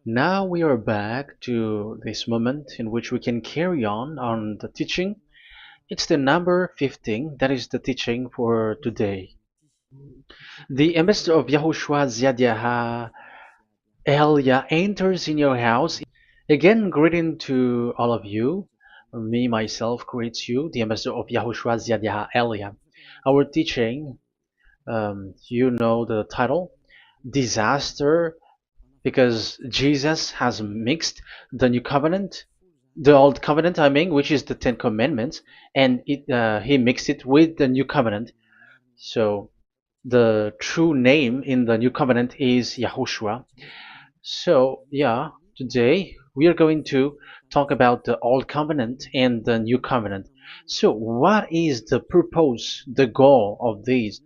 Now we are back to this moment in which we can carry on the teaching. It's the number 15, that is the teaching for today. The ambassador of YAHOSHUAH YAH Elia enters in your house. Again, greeting to all of you. Me, myself, greets you, the ambassador of YAHOSHUAH YAH Elia. Our teaching, you know the title, Disaster, because Jesus has mixed the new covenant, the old covenant, I mean, which is the Ten Commandments, and he mixed it with the new covenant. So the true name in the new covenant is Yahushua. So yeah, today we are going to talk about the old covenant and the new covenant. So what is the purpose, the goal of these?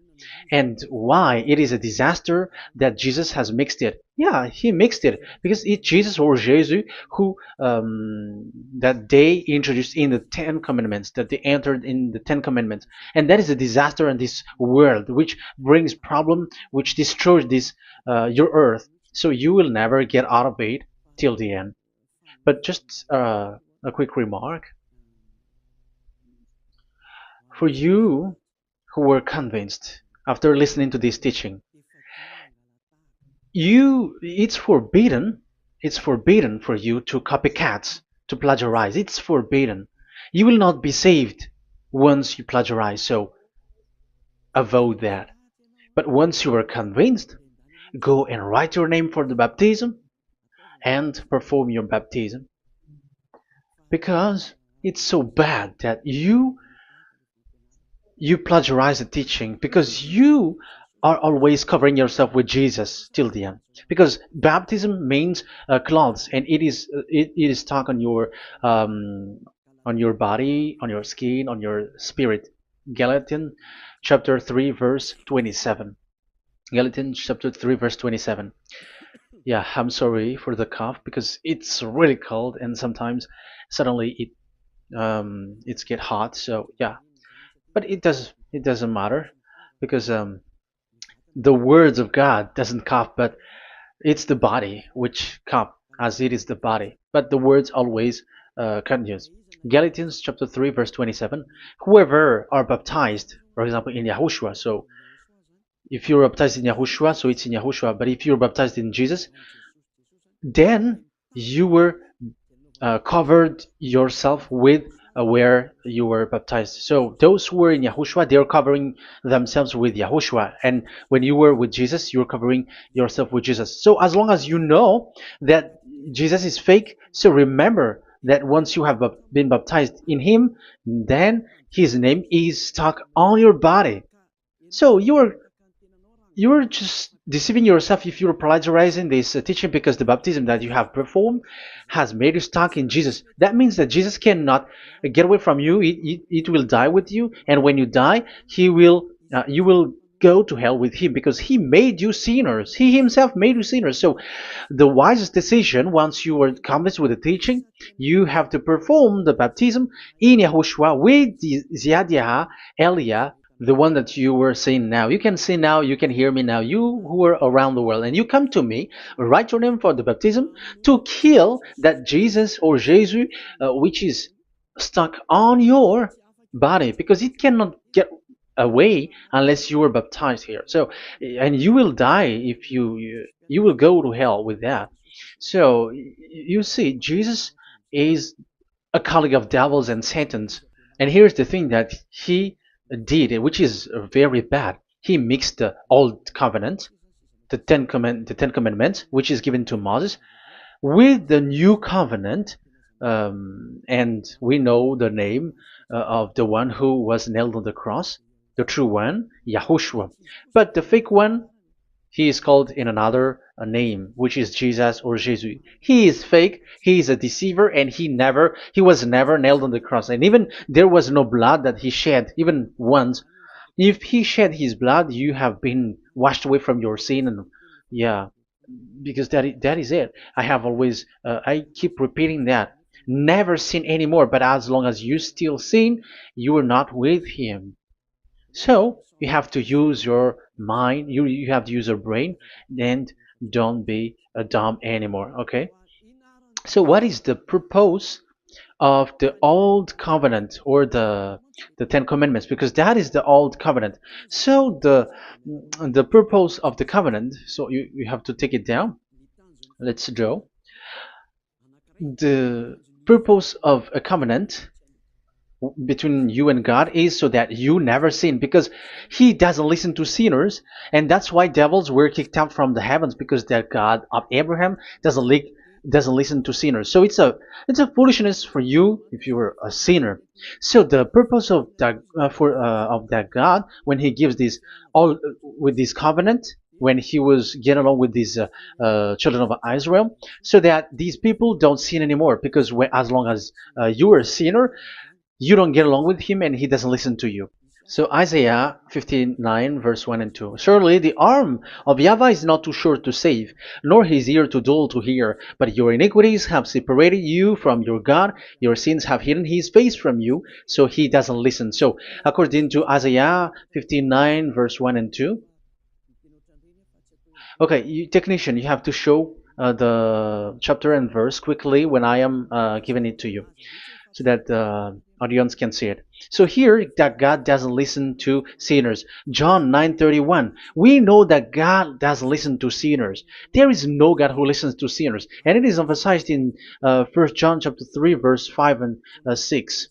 And why it is a disaster that Jesus has mixed it. Yeah, he mixed it because it's Jesus or Jesus who that they introduced in the Ten Commandments, that they entered in the Ten Commandments, and that is a disaster in this world, which brings problem, which destroys this your earth. So you will never get out of it till the end. But just a quick remark for you who were convinced after listening to this teaching. It's forbidden for you to copycat, to plagiarize. It's forbidden. You will not be saved once you plagiarize, so avoid that. But once you are convinced, go and write your name for the baptism and perform your baptism, because it's so bad that you plagiarize the teaching, because you are always covering yourself with Jesus till the end. Because baptism means clothes, and it is stuck on your body, on your skin, on your spirit. Galatians chapter 3 verse 27. Galatians chapter 3 verse 27. Yeah, I'm sorry for the cough because it's really cold and sometimes suddenly it's get hot. So yeah, but it doesn't matter because the words of God doesn't cough, but it's the body which cough, as it is the body. But the words always continues. Galatians chapter 3 verse 27. Whoever are baptized, for example, in Yahushua. So if you're baptized in Yahushua, so it's in Yahushua. But if you're baptized in Jesus, then you were covered yourself with where you were baptized. So those who were in Yahushua, they are covering themselves with Yahushua. And when you were with Jesus, you're covering yourself with Jesus. So as long as you know that Jesus is fake, so remember that once you have been baptized in him, then his name is stuck on your body. So you're just deceiving yourself if you're plagiarizing this teaching, because the baptism that you have performed has made you stuck in Jesus. That means that Jesus cannot get away from you. It will die with you, and when you die, you will go to hell with him, because he made you sinners. He himself made you sinners. So the wisest decision, once you are convinced with the teaching, you have to perform the baptism in Yahushua with the Ziad Elia, the one that you were saying now. You can see now, you can hear me now, you who are around the world, and you come to me, write your name for the baptism to kill that Jesus or Jesus, which is stuck on your body, because it cannot get away unless you are baptized here. So, and you will die if you will go to hell with that. So, you see, Jesus is a colleague of devils and Satans. And here's the thing that he did, which is very bad. He mixed the old covenant, the Ten Commandments, which is given to Moses, with the new covenant, and we know the name of the one who was nailed on the cross, the true one, Yahushua. But the fake one, he is called in another name, which is Jesus or Jesus. He is fake. He is a deceiver, and he was never nailed on the cross. And even there was no blood that he shed, even once. If he shed his blood, you have been washed away from your sin, and yeah, because that is it. I have always, I keep repeating that. Never sin anymore. But as long as you still sin, you are not with him. So you have to use your mind, you have to use your brain, and don't be dumb anymore. Okay. So what is the purpose of the old covenant, or the Ten Commandments? Because that is the old covenant. So the purpose of the covenant. So you have to take it down. Let's draw. The purpose of a covenant between you and God is so that you never sin, because he doesn't listen to sinners. And that's why devils were kicked out from the heavens, because the God of Abraham doesn't listen to sinners. So it's a foolishness for you if you were a sinner. So the purpose of that of that God, when he gives this all with this covenant, when he was getting along with these children of Israel, so that these people don't sin anymore, because as long as you are a sinner, you don't get along with him and he doesn't listen to you. So Isaiah 59 verse 1 and 2. Surely the arm of YAHVAH is not too short to save, nor his ear too dull to hear. But your iniquities have separated you from your God. Your sins have hidden his face from you, so he doesn't listen. So according to Isaiah 59 verse 1 and 2. Okay, technician, you have to show the chapter and verse quickly when I am giving it to you, so that the audience can see it. So here, that God doesn't listen to sinners. John 9:31. We know that God doesn't listen to sinners. There is no God who listens to sinners, and it is emphasized in 1 John chapter 3 verse 5 and 6.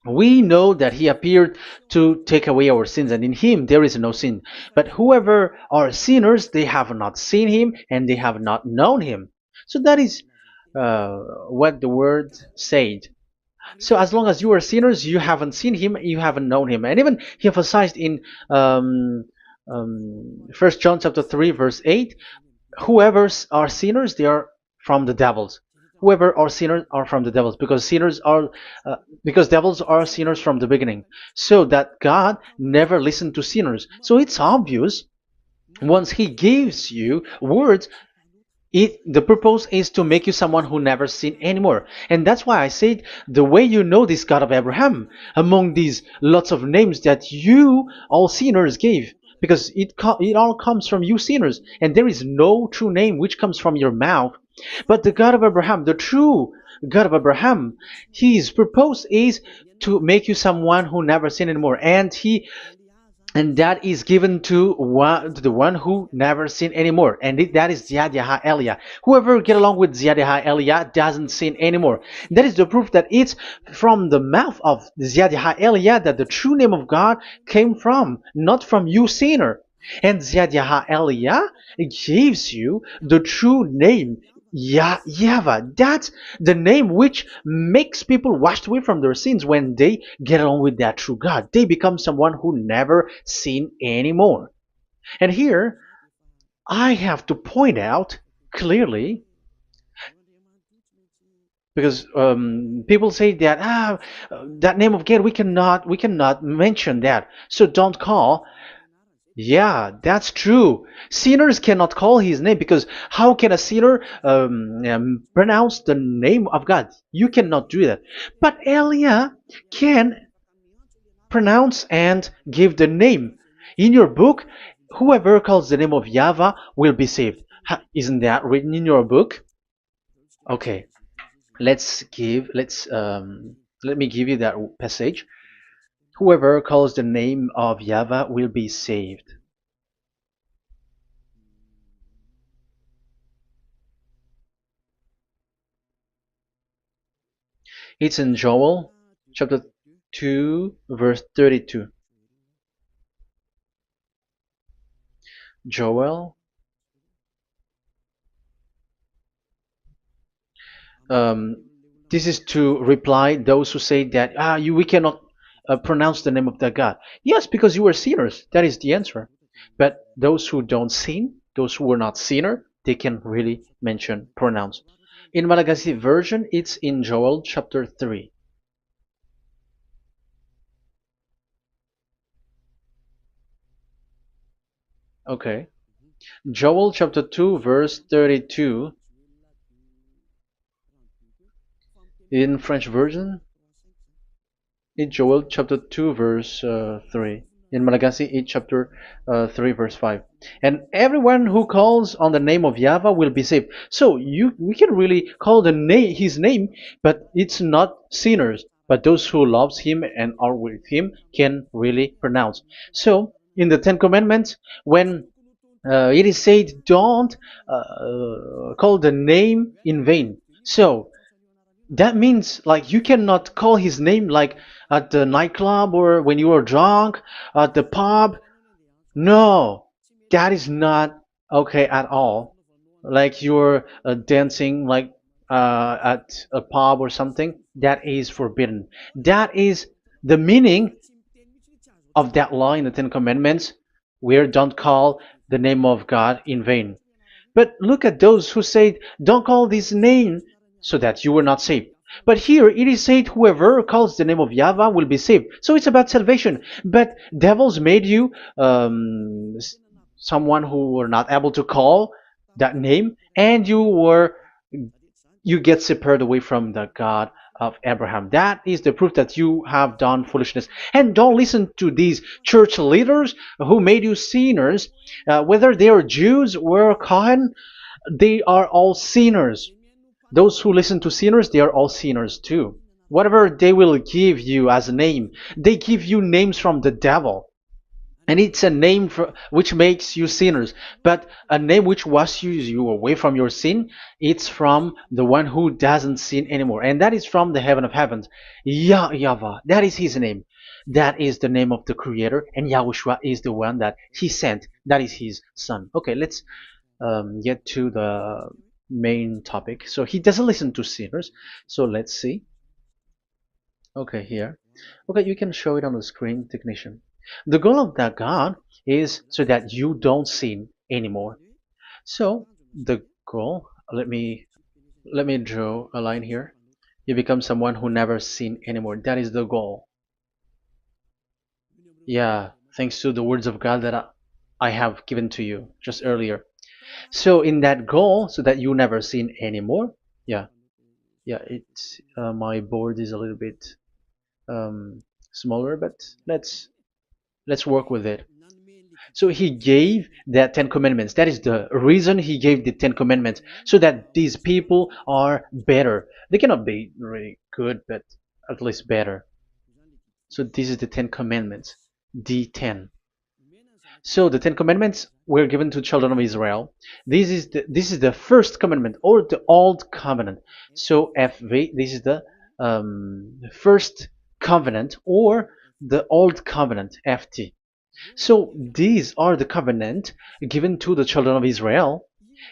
We know that he appeared to take away our sins, and in him there is no sin. But whoever are sinners, they have not seen him, and they have not known him. So that is what the word said. So as long as you are sinners, you haven't seen him, you haven't known him. And even he emphasized in 1 John chapter 3 verse 8, whoever are sinners, they are from the devils. Whoever are sinners are from the devils, because because devils are sinners from the beginning. So that God never listened to sinners. So it's obvious, once he gives you words, the purpose is to make you someone who never sinned anymore. And that's why I said, the way you know this God of Abraham among these lots of names that you all sinners gave, because it all comes from you sinners, and there is no true name which comes from your mouth. But the God of Abraham, the true God of Abraham, his purpose is to make you someone who never sinned anymore, and that is given to the one who never sin anymore, and that is YAH Elia. Whoever get along with YAH Elia doesn't sin anymore. That is the proof that it's from the mouth of YAH Elia that the true name of God came from, not from you sinner. And YAH Elia gives you the true name, YAHVAH. That's the name which makes people washed away from their sins. When they get along with that true God, they become someone who never sin anymore. And here, I have to point out clearly, because people say that that name of God, we cannot mention that, so don't call. Yeah, that's true. Sinners cannot call his name, because how can a sinner pronounce the name of God? You cannot do that. But Elia can pronounce and give the name. In your book, whoever calls the name of YAHVAH will be saved. Isn't that written in your book? Okay, let me give you that passage. Whoever calls the name of YAHVAH will be saved. It's in Joel chapter 2 verse 32. Joel, um, this is to reply those who say that we cannot pronounce the name of that God. Yes, because you are sinners. That is the answer. But those who don't sin, those who are not sinner, they can really pronounce. In Malagasy version, it's in Joel chapter 3. Okay. Joel chapter 2 verse 32. In French version, in Joel chapter 2 verse 3. in Malagasy 8 chapter 3 verse 5. And everyone who calls on the name of Yahweh will be saved. So we can really call the name his name, but it's not sinners, but those who loves him and are with him can really pronounce. So in the Ten Commandments, when it is said, don't call the name in vain. So that means like you cannot call his name like at the nightclub or when you are drunk at the pub. No, that is not okay at all. Like you're dancing like at a pub or something, that is forbidden. That is the meaning of that law in the Ten Commandments, where don't call the name of God in vain. But look at those who said, don't call this name so that you were not saved. But here it is said, whoever calls the name of Yahweh will be saved. So it's about salvation. But devils made you someone who were not able to call that name, and you get separated away from the God of Abraham. That is the proof that you have done foolishness. And don't listen to these church leaders who made you sinners, whether they are Jews or Kohen, they are all sinners. Those who listen to sinners, they are all sinners too. Whatever they will give you as a name, they give you names from the devil. And it's a name which makes you sinners. But a name which washes you away from your sin, it's from the one who doesn't sin anymore. And that is from the heaven of heavens. YAHVAH, that is his name. That is the name of the Creator. And YAHOSHUAH is the one that he sent. That is his son. Okay, let's get to the main topic. So he doesn't listen to sinners. So let's see. Okay, here. Okay, you can show it on the screen, technician. The goal of that God is so that you don't sin anymore. So the goal, let me draw a line here. You become someone who never sin anymore. That is the goal. Yeah, thanks to the words of God that I have given to you just earlier. So in that goal, so that you never sin anymore. Yeah, yeah. It's my board is a little bit smaller, but let's work with it. So he gave the Ten Commandments. That is the reason he gave the Ten Commandments, so that these people are better. They cannot be really good, but at least better. So this is the Ten Commandments, D10. So the Ten Commandments were given to children of Israel. This is the first commandment or the old covenant. So FV, this is the first covenant or the old covenant, FT. So these are the covenant given to the children of Israel,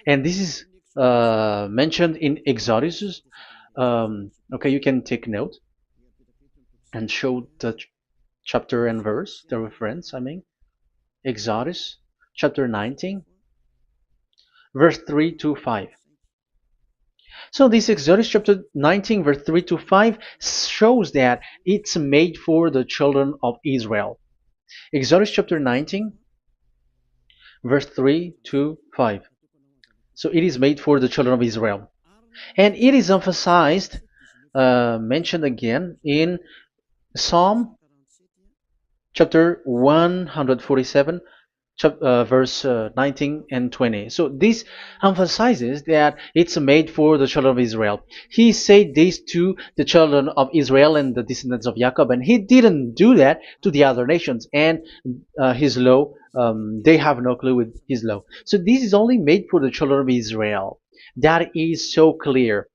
and this is mentioned in Exodus. Okay, you can take note and show the chapter and verse, the reference. I mean, Exodus chapter 19, verse 3 to 5. So this Exodus chapter 19, verse 3 to 5 shows that it's made for the children of Israel. Exodus chapter 19, verse 3 to 5. So it is made for the children of Israel. And it is emphasized, mentioned again in Psalm chapter 147, verse 19 and 20. So this emphasizes that it's made for the children of Israel. He said this to the children of Israel and the descendants of Jacob, and he didn't do that to the other nations. And his law, they have no clue with his law. So this is only made for the children of Israel. That is so clear.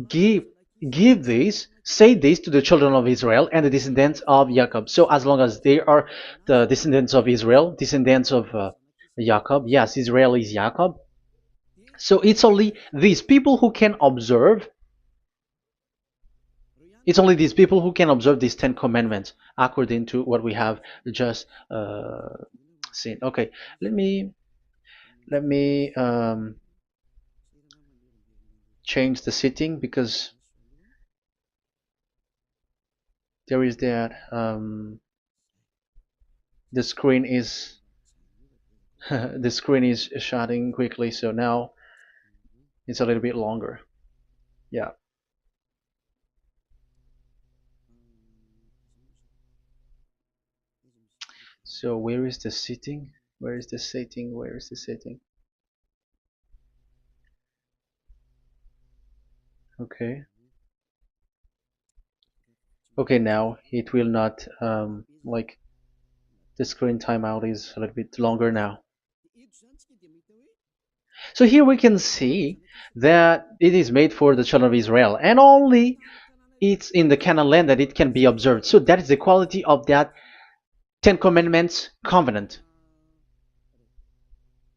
Give give this, say this to the children of Israel and the descendants of Jacob. So as long as they are the descendants of Israel, descendants of Jacob, yes, Israel is Jacob. So it's only these people who can observe. It's only these people who can observe these Ten Commandments according to what we have just seen. Okay, let me change the setting because there is that the screen is the screen is shutting quickly, so now it's a little bit longer. Yeah. So where is the sitting? Where is the sitting? Where is the sitting? Okay. Okay, now it will not like the screen timeout is a little bit longer now. So here we can see that it is made for the children of Israel, and only it's in the Canaan land that it can be observed. So that is the quality of that Ten Commandments covenant.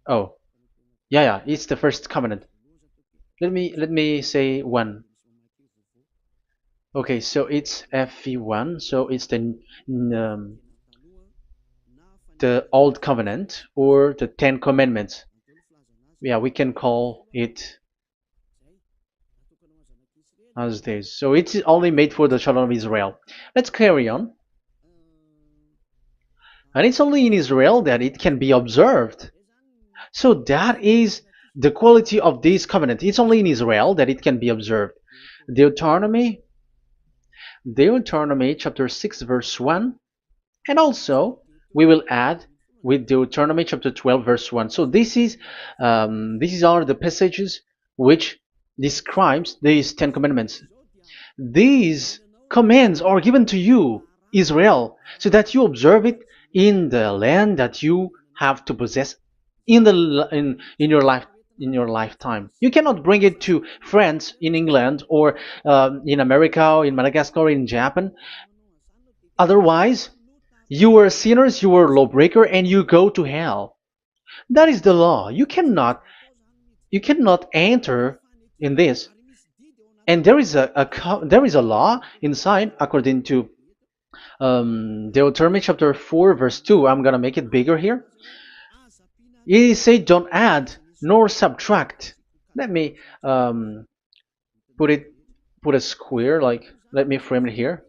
Oh, yeah, it's the first covenant. Let me say one. Okay, so it's FV1, so it's the old covenant or the Ten Commandments. Yeah, we can call it as this. So it's only made for the children of Israel. Let's carry on. And it's only in Israel that it can be observed. So that is the quality of this covenant. It's only in Israel that it can be observed. Deuteronomy chapter 6 verse 1, and also we will add with Deuteronomy chapter 12 verse 1. So these are the passages which describes these Ten Commandments. These commands are given to you, Israel, so that you observe it in the land that you have to possess in your lifetime. You cannot bring it to France, in England, or in America, or in Madagascar, or in Japan. Otherwise, you are sinners, you are lawbreaker, and you go to hell. That is the law. You cannot enter in this. And there is a law inside, according to Deuteronomy chapter 4 verse 2. I'm gonna make it bigger here. It says don't add nor subtract. Let me put a square, like, let me frame it here.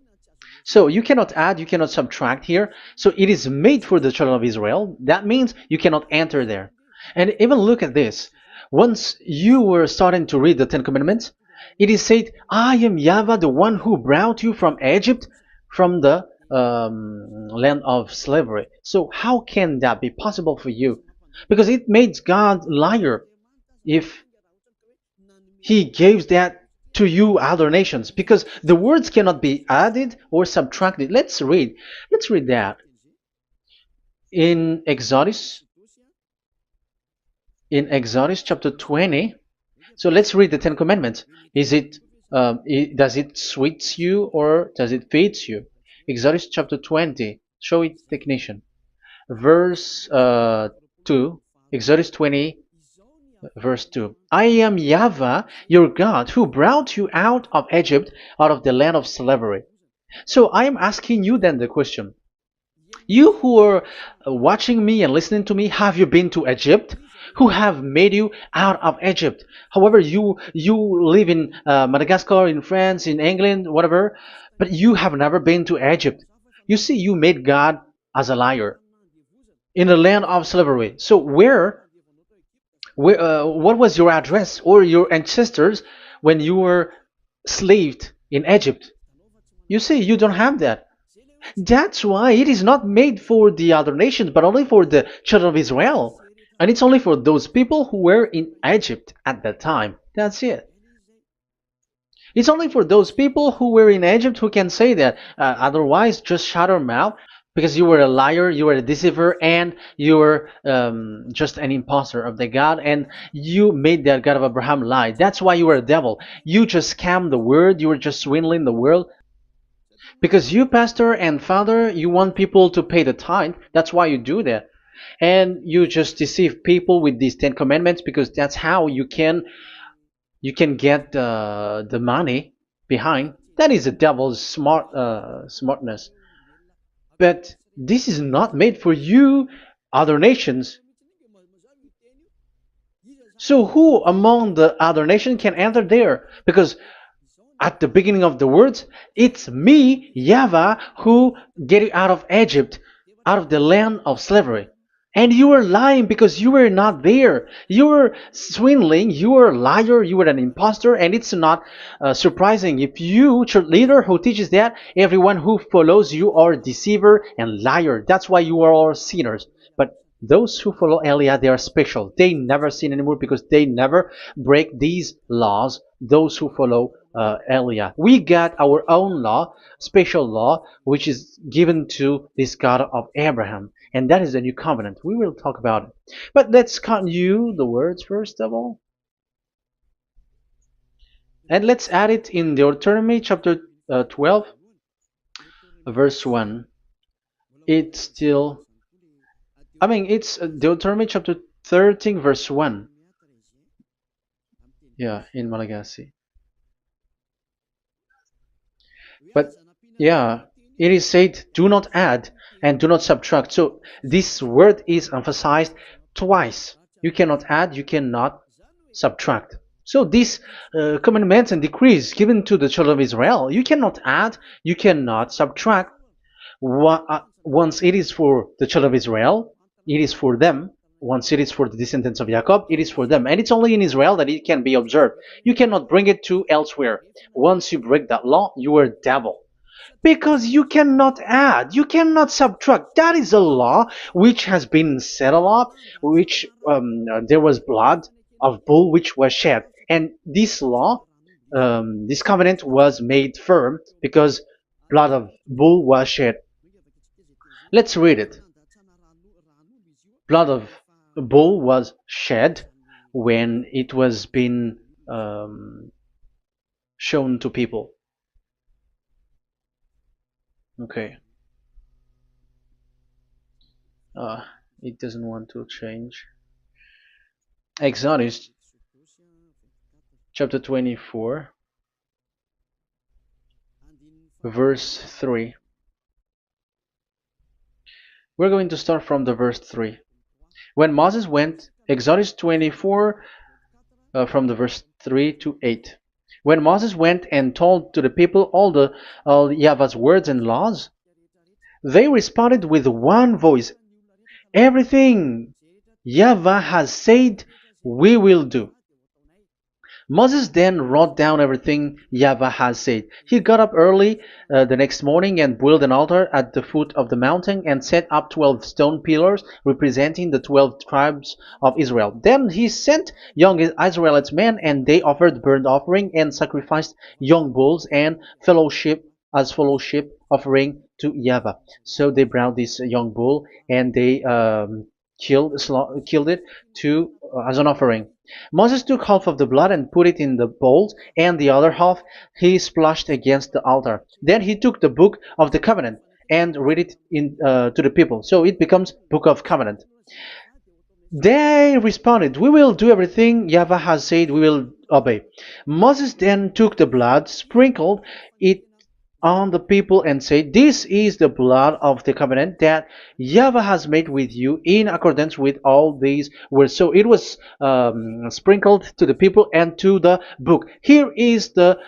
So you cannot add, you cannot subtract here. So it is made for the children of Israel. That means you cannot enter there. And even look at this. Once you were starting to read the Ten Commandments, it is said, I am YAHVAH, the one who brought you from Egypt, from the land of slavery. So how can that be possible for you? Because it makes God liar if he gives that to you other nations, because the words cannot be added or subtracted. Let's read that in Exodus chapter 20. So let's read the Ten Commandments. Does it sweets you or does it feeds you? Exodus chapter 20. Show it, technician. Verse 2. Exodus 20 verse 2. I am YAHVAH, your God, who brought you out of Egypt, out of the land of slavery. So I am asking you then the question. You who are watching me and listening to me, have you been to Egypt? Who have made you out of Egypt? However, you live in Madagascar, in France, in England, whatever, but you have never been to Egypt. You see, you made God as a liar in the land of slavery. So what was your address or your ancestors when you were slaved in Egypt? You see, you don't have that. That's why it is not made for the other nations, but only for the children of Israel. And it's only for those people who were in Egypt at that time. That's it. It's only for those people who were in Egypt who can say that. Otherwise, just shut your mouth, because you were a liar, you were a deceiver, and you were just an imposter of the God, and you made that God of Abraham lie. That's why you were a devil. You just scammed the word, you were just swindling the world. Because you, pastor and father, you want people to pay the tithe. That's why you do that. And you just deceive people with these 10 commandments, because that's how you can get the money behind. That is the devil's smartness. But this is not made for you, other nations. So who among the other nations can enter there? Because at the beginning of the words, it's me, YAHVAH, who get you out of Egypt, out of the land of slavery. And you were lying because you were not there. You were swindling. You were a liar. You were an imposter. And it's not surprising if you, church leader who teaches that, everyone who follows you are a deceiver and liar. That's why you are all sinners. But those who follow Elia, they are special. They never sin anymore because they never break these laws. Those who follow Elia. We got our own law, special law, which is given to this God of Abraham. And that is the new covenant. We will talk about it. But let's continue the words first of all. And let's add it in Deuteronomy chapter 12, verse 1. It's still, it's Deuteronomy chapter 13, verse 1. Yeah, in Malagasy. But yeah, it is said, do not add and do not subtract. So this word is emphasized twice. You cannot add, you cannot subtract. So these commandments and decrees given to the children of Israel, you cannot add, you cannot subtract. Once it is for the children of Israel, it is for them. Once it is for the descendants of Jacob, it is for them. And it's only in Israel that it can be observed. You cannot bring it to elsewhere. Once you break that law, you are devil. Because you cannot add, you cannot subtract. That is a law which has been settled up, which there was blood of bull which was shed. And this law, this covenant was made firm because blood of bull was shed. Let's read it. Blood of bull was shed when it was been shown to people. Okay. It doesn't want to change. Exodus chapter 24, verse 3. We're going to start from the verse 3. When Moses went, Exodus 24, from the verse 3 to 8. When Moses went and told to the people all YAHVAH's words and laws, they responded with one voice, everything YAHVAH has said, we will do. Moses then wrote down everything YAHVAH has said. He got up early the next morning and built an altar at the foot of the mountain and set up 12 stone pillars representing the 12 tribes of Israel. Then he sent young Israelite men, and they offered burnt offering and sacrificed young bulls and fellowship offering to YAHVAH. So they brought this young bull and they killed it as an offering. Moses took half of the blood and put it in the bowls, and the other half he splashed against the altar. Then he took the book of the covenant and read it to the people. So it becomes book of covenant. They responded, we will do everything YAHVAH has said, we will obey. Moses then took the blood, sprinkled it on the people and said, this is the blood of the covenant that YAHVAH has made with you in accordance with all these words. So it was sprinkled to the people and to the book. Here is the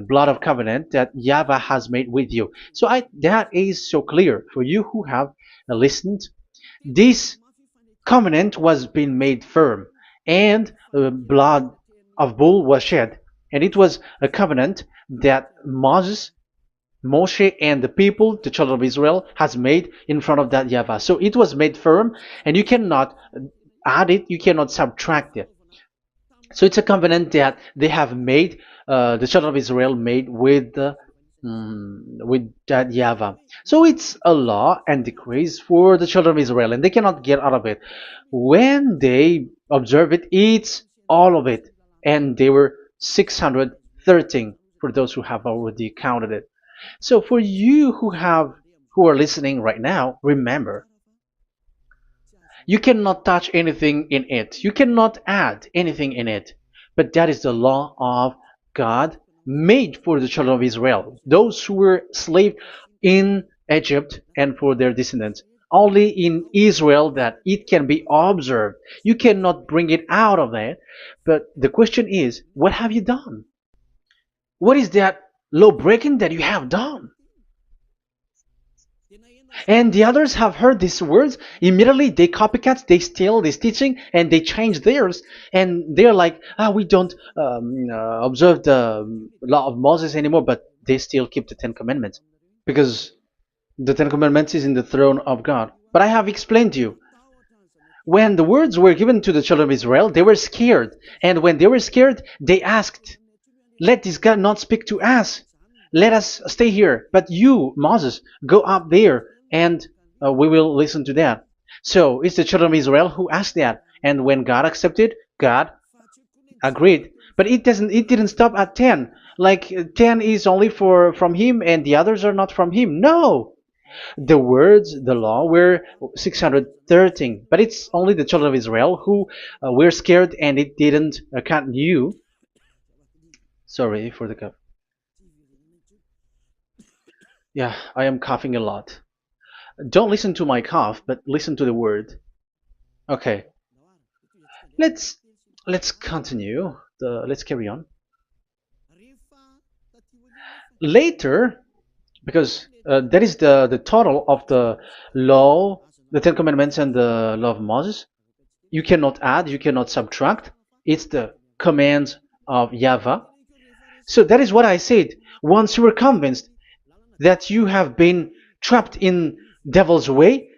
blood of covenant that YAHVAH has made with you. So that is so clear for you who have listened. This covenant was being made firm, and blood of bull was shed. And it was a covenant that Moshe and the people, the children of Israel, has made in front of that YAHVAH. So it was made firm, and you cannot add it, you cannot subtract it. So it's a covenant that they have made, the children of Israel made with that YAHVAH. So it's a law and decrees for the children of Israel, and they cannot get out of it. When they observe it, it's all of it, and they were 613 for those who have already counted it. So for you who are listening right now, remember, you cannot touch anything in it. You cannot add anything in it. But that is the law of God made for the children of Israel, those who were slaves in Egypt and for their descendants. Only in Israel that it can be observed. You cannot bring it out of it. But the question is, what have you done? What is that law breaking that you have done? And the others have heard these words. Immediately, they copycats, they steal this teaching, and they change theirs. And they're like, we don't observe the law of Moses anymore, but they still keep the Ten Commandments because the Ten Commandments is in the throne of God. But I have explained to you, when the words were given to the children of Israel, they were scared. And when they were scared, they asked, let this God not speak to us. Let us stay here. But you, Moses, go up there and we will listen to that. So it's the children of Israel who asked that. And when God accepted, God agreed. But it didn't stop at 10. Like 10 is only for from him and the others are not from him. No. The words, the law were 613. But it's only the children of Israel who were scared and it didn't knew. Sorry for the cup. Yeah, I am coughing a lot. Don't listen to my cough, but listen to the word. Okay, let's let's continue. Let's carry on. Later, because that is the total of the law, the Ten Commandments, and the law of Moses. You cannot add, you cannot subtract. It's the commands of YAHVAH. So that is what I said. Once you were convinced that you have been trapped in devil's way,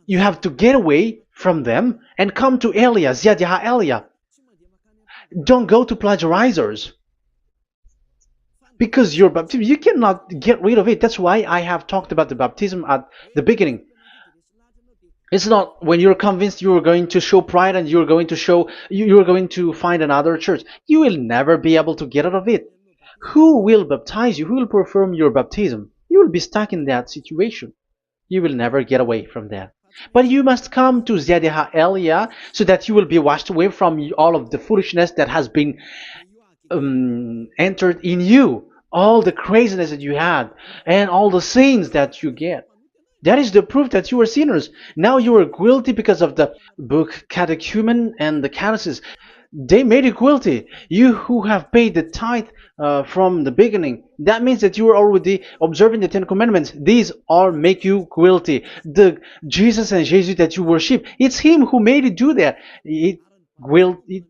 you have to get away from them and come to Elia, Ziadiha Elia. Don't go to plagiarizers. Because your baptism, you cannot get rid of it. That's why I have talked about the baptism at the beginning. It's not when you're convinced you're going to show pride and you're going to show you're going to find another church. You will never be able to get out of it. Who will baptize you? Who will perform your baptism? You will be stuck in that situation. You will never get away from that. But you must come to Ziadiha Elia so that you will be washed away from all of the foolishness that has been entered in you, all the craziness that you had, and all the sins that you get. That is the proof that you are sinners. Now you are guilty because of the book catechumen and the catechism. They made you guilty. You who have paid the tithe from the beginning, that means that you are already observing the Ten Commandments. These all make you guilty. The Jesus and Jesus that you worship, it's Him who made you do that. It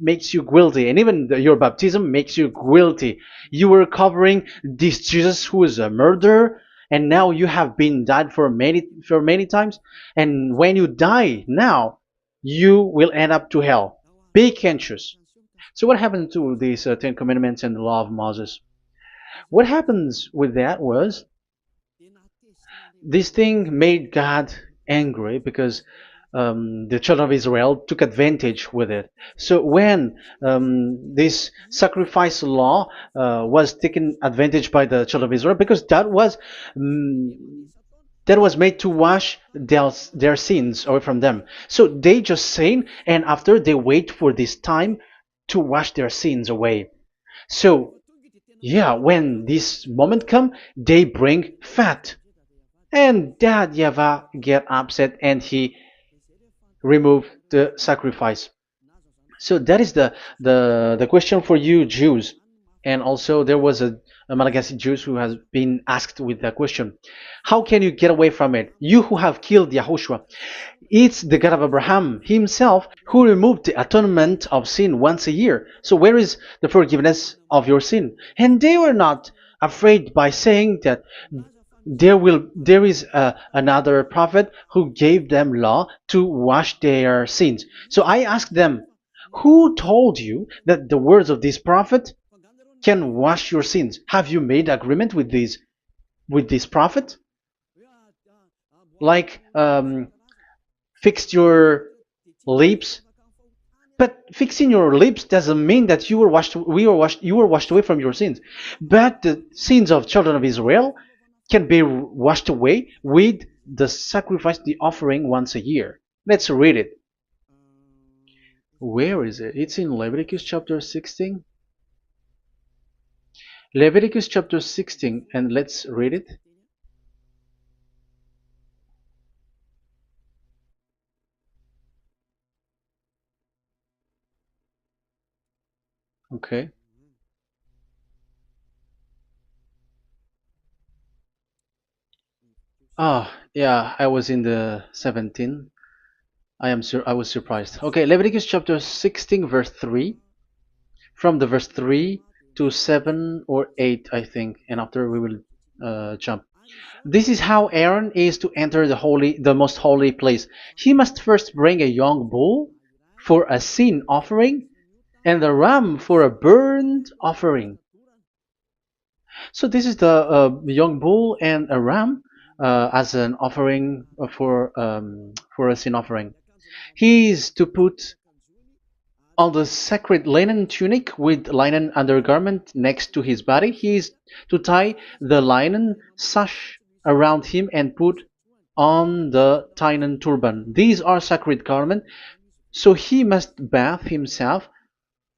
makes you guilty, and even your baptism makes you guilty. You were covering this Jesus who is a murderer, and now you have been died for many times. And when you die now, you will end up to hell. Be conscious. So what happened to these Ten Commandments and the law of Moses? What happens with that was this thing made God angry because the children of Israel took advantage with it. So when this sacrifice law was taken advantage by the children of Israel, because that was made to wash their sins away from them. So they just sin, and after they wait for this time to wash their sins away. So yeah, when this moment come, they bring fat. And Dad Yava get upset and he remove the sacrifice. So that is the question for you Jews. And also there was a Malagasy Jews who has been asked with that question. How can you get away from it? You who have killed YAHOSHUAH. It's the God of Abraham himself who removed the atonement of sin once a year. So where is the forgiveness of your sin? And they were not afraid by saying that there is another prophet who gave them law to wash their sins. So I asked them, who told you that the words of this prophet can wash your sins? Have you made agreement with this prophet? Like fixed your lips, but fixing your lips doesn't mean that you were washed away from your sins. But the sins of children of Israel can be washed away with the sacrifice, the offering once a year. Let's read it. Where is it? It's in Leviticus chapter 16. Leviticus chapter 16, and let's read it. Okay. Ah, yeah, I was in the 17. I was surprised. Okay, Leviticus chapter 16 verse 3, from the verse 3 to 7 or 8, I think, and after we will jump. This is how Aaron is to enter the most holy place. He must first bring a young bull for a sin offering and a ram for a burnt offering. So this is the young bull and a ram as an offering for a sin offering. He is to put on the sacred linen tunic with linen undergarment next to his body. He is to tie the linen sash around him and put on the linen turban. These are sacred garments, so he must bathe himself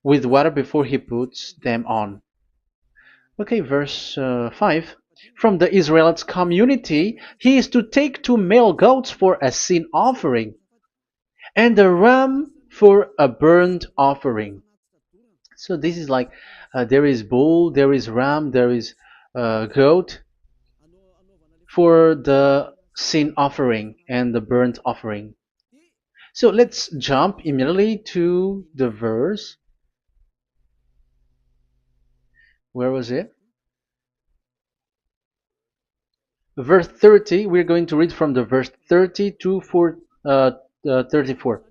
with water before he puts them on. Okay, verse 5. From the Israelites community, he is to take two male goats for a sin offering and a ram for a burnt offering. So this is like there is bull, there is ram, there is goat for the sin offering and the burnt offering. So let's jump immediately to the verse. Where was it? Verse 30. We're going to read from the verse 30 to 34.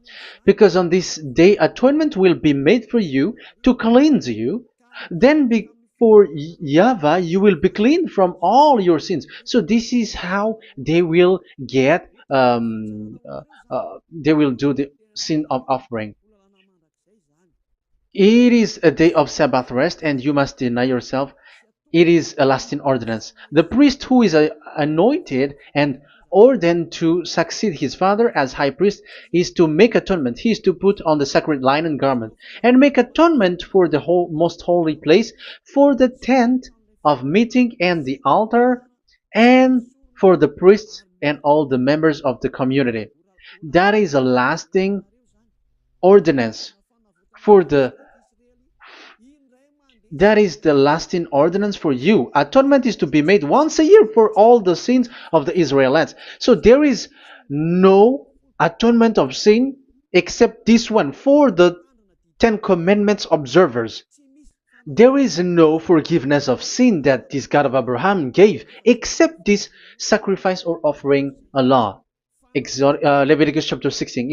Because on this day atonement will be made for you to cleanse you. Then before YAHVAH you will be clean from all your sins. So this is how they will get they will do the sin of offering. It is a day of Sabbath rest, and you must deny yourself. It is a lasting ordinance. The priest who is anointed and ordained to succeed his father as high priest is to make atonement. He is to put on the sacred linen garment and make atonement for the whole most holy place, for the tent of meeting and the altar, and for the priests and all the members of the community. That is a lasting ordinance for the that is the lasting ordinance for you. Atonement is to be made once a year for all the sins of the Israelites. So there is no atonement of sin except this one for the Ten Commandments observers. There is no forgiveness of sin that this God of Abraham gave except this sacrifice or offering Allah. Leviticus chapter 16.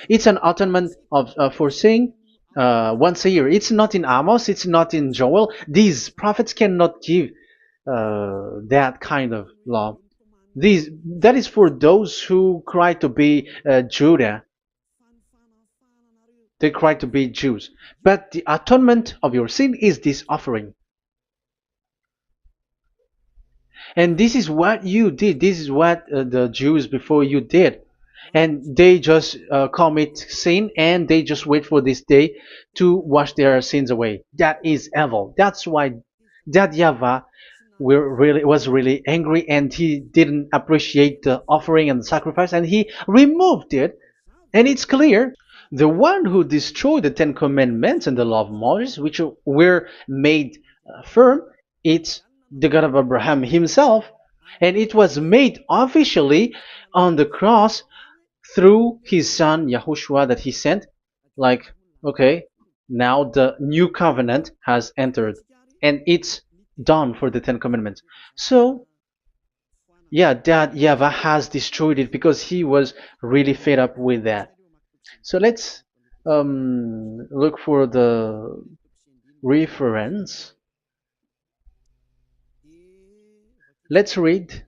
It's an atonement of for sin once a year. It's not in Amos. It's not in Joel. These prophets cannot give that kind of law. These that is for those who cry to be Judah. They cry to be Jews. But the atonement of your sin is this offering. And this is what you did. This is what the Jews before you did. And they just commit sin and they just wait for this day to wash their sins away. That is evil. That's why that YAHVAH was really angry and he didn't appreciate the offering and the sacrifice and he removed it. And it's clear the one who destroyed the Ten Commandments and the law of Moses, which were made firm, it's the God of Abraham himself. And it was made officially on the cross through his son YAHOSHUAH that he sent. Like, okay, now the new covenant has entered and it's done for the Ten Commandments. So, yeah, that YAHVAH has destroyed it because he was really fed up with that. So let's look for the reference. Let's read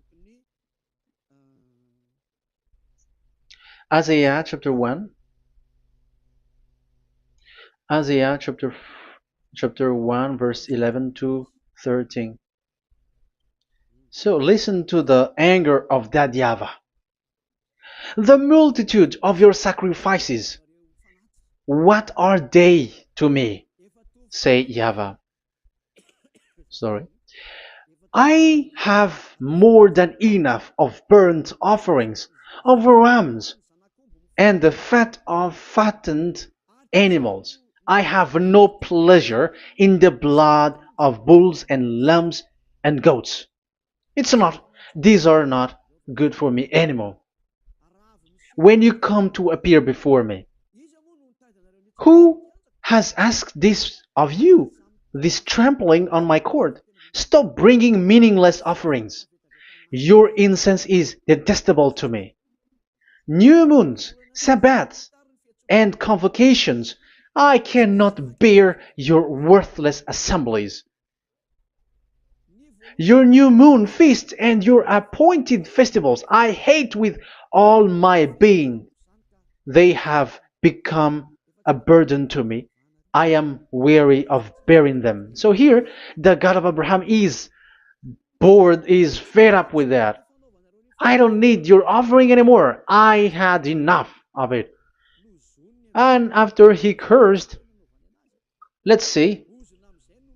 Isaiah chapter 1. Isaiah chapter 1 verse 11 to 13. So listen to the anger of that YAHVAH. The multitude of your sacrifices, what are they to me? Say YAHVAH. Sorry. I have more than enough of burnt offerings, of rams, and the fat of fattened animals. I have no pleasure in the blood of bulls and lambs and goats. These are not good for me anymore. When you come to appear before me, who has asked this of you? This trampling on my court. Stop bringing meaningless offerings. Your incense is detestable to me. New moons, Sabbaths, and convocations. I cannot bear your worthless assemblies. Your new moon feast and your appointed festivals I hate with all my being. They have become a burden to me. I am weary of bearing them. So here, the God of Abraham is bored, is fed up with that. I don't need your offering anymore. I had enough of it. And after he cursed, let's see,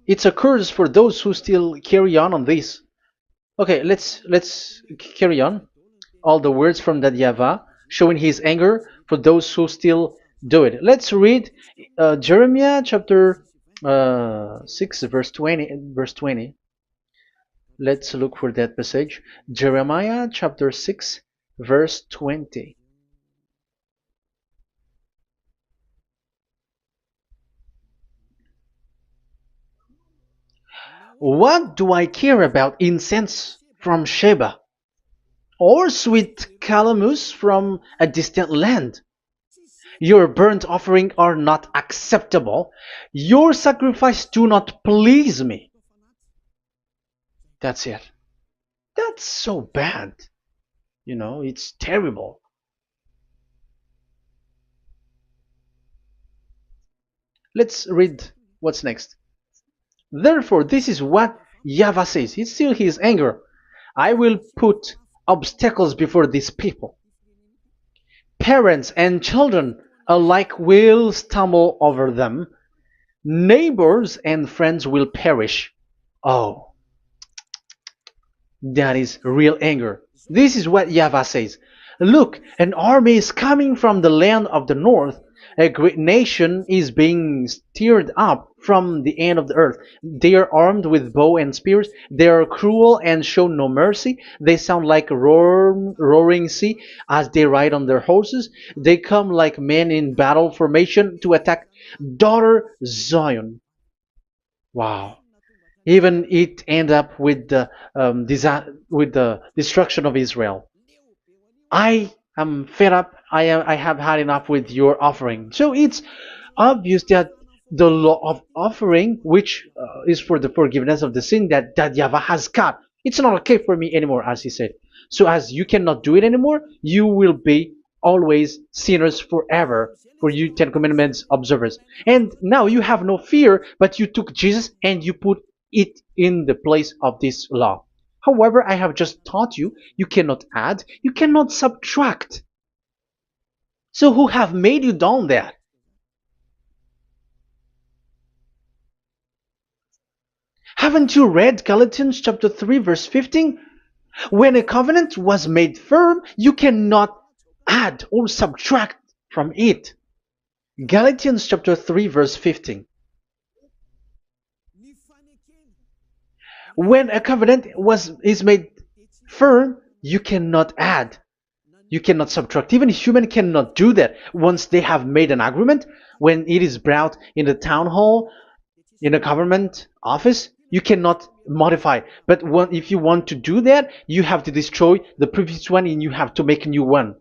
it's a curse for those who still carry on this. Okay, let's carry on. All the words from that YAHVAH showing his anger for those who still do it. Let's read Jeremiah chapter 6 verse 20 verse 20. Let's look for that passage. Jeremiah chapter 6 verse 20. What do I care about incense from Sheba, or sweet calamus from a distant land? Your burnt offering are not acceptable. Your sacrifice do not please me. That's it. That's so bad. It's terrible. Let's read what's next. Therefore, this is what YAHVAH says. It's still his anger. I will put obstacles before these people. Parents and children alike will stumble over them. Neighbors and friends will perish. Oh, that is real anger. This is what YAHVAH says. Look, an army is coming from the land of the north. A great nation is being stirred up from the end of the earth. They are armed with bow and spears. They are cruel and show no mercy. They sound like a roaring sea as they ride on their horses. They come like men in battle formation to attack daughter Zion. Wow. Even it end up with the destruction of Israel. I am fed up. I have had enough with your offering. So it's obvious that the law of offering, which is for the forgiveness of the sin that YAHVAH has got, it's not okay for me anymore, as he said. So as you cannot do it anymore, you will be always sinners forever, for you Ten Commandments observers. And now you have no fear, but you took Jesus and you put it in the place of this law. However, I have just taught you, you cannot add, you cannot subtract. So who have made you done that? Haven't you read Galatians chapter 3 verse 15? When a covenant was made firm, you cannot add or subtract from it. Galatians chapter 3 verse 15. When a covenant is made firm, you cannot add. You cannot subtract. Even human cannot do that. Once they have made an agreement, when it is brought in the town hall, in a government office, you cannot modify. But if you want to do that, you have to destroy the previous one and you have to make a new one.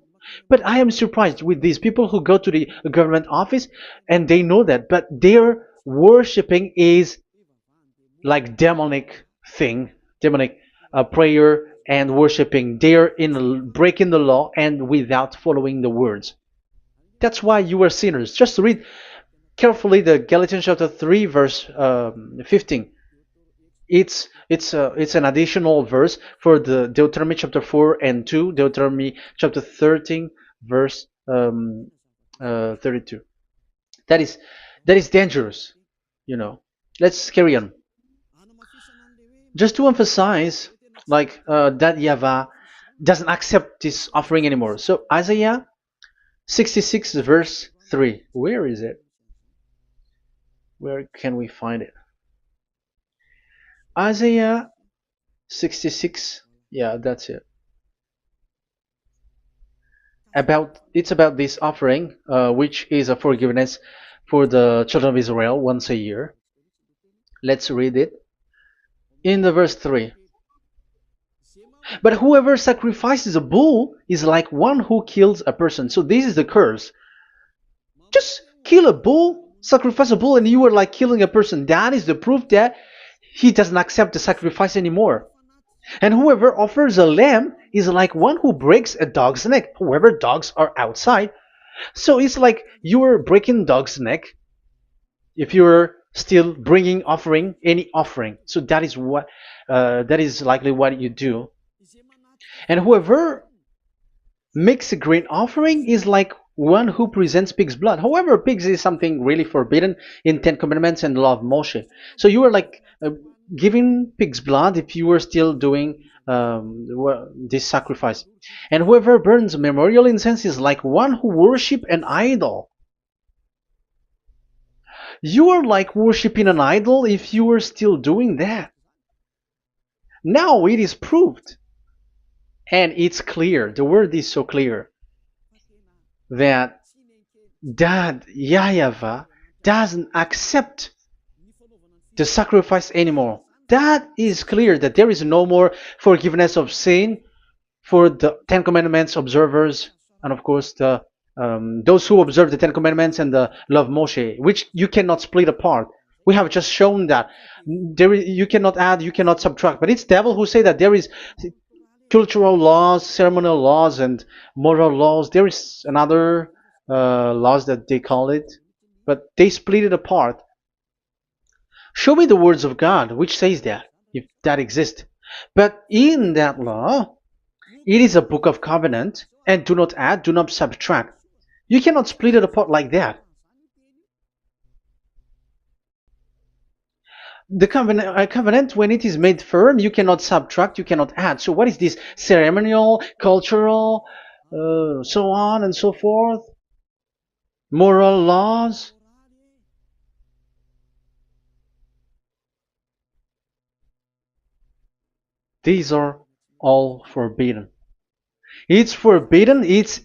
But I am surprised with these people who go to the government office and they know that, but their worshipping is like demonic prayer and worshipping. They're in breaking the law and without following the words. That's why you are sinners. Just read carefully the Galatians chapter 3 verse 15. It's an additional verse for the Deuteronomy chapter 4 and 2, Deuteronomy chapter 13 verse 32. That is dangerous, you know. Let's carry on. Just to emphasize, like that YAHVAH doesn't accept this offering anymore. So Isaiah 66 verse 3. Where is it? Where can we find it? Isaiah 66. Yeah, that's it. About this offering, which is a forgiveness for the children of Israel once a year. Let's read it in the verse 3. But whoever sacrifices a bull is like one who kills a person. So this is the curse. Just kill a bull, sacrifice a bull, and you are like killing a person. That is the proof that he doesn't accept the sacrifice anymore. And whoever offers a lamb is like one who breaks a dog's neck. However, dogs are outside. So it's like you are breaking dog's neck if you're still bringing offering any offering. So that is likely what you do. And whoever makes a grain offering is like one who presents pig's blood. However, pigs is something really forbidden in Ten Commandments and the law of Moshe. So you are like giving pig's blood if you were still doing this sacrifice. And whoever burns memorial incense is like one who worship an idol. You are like worshiping an idol if you are still doing that. Now it is proved, and it's clear. The word is so clear that YAHVAH doesn't accept the sacrifice anymore. That is clear that there is no more forgiveness of sin for the Ten Commandments observers, and of course those who observe the Ten Commandments and the law of Moshe, which you cannot split apart. We have just shown that you cannot add, you cannot subtract. But it's devil who say that there is cultural laws, ceremonial laws, and moral laws. There is another laws that they call it, but they split it apart. Show me the words of God which says that, if that exists. But in that law, it is a book of covenant, and do not add, do not subtract. You cannot split it apart like that. The covenant, when it is made firm, you cannot subtract, you cannot add. So what is this ceremonial, cultural, so on and so forth? Moral laws? These are all forbidden. It's forbidden, it's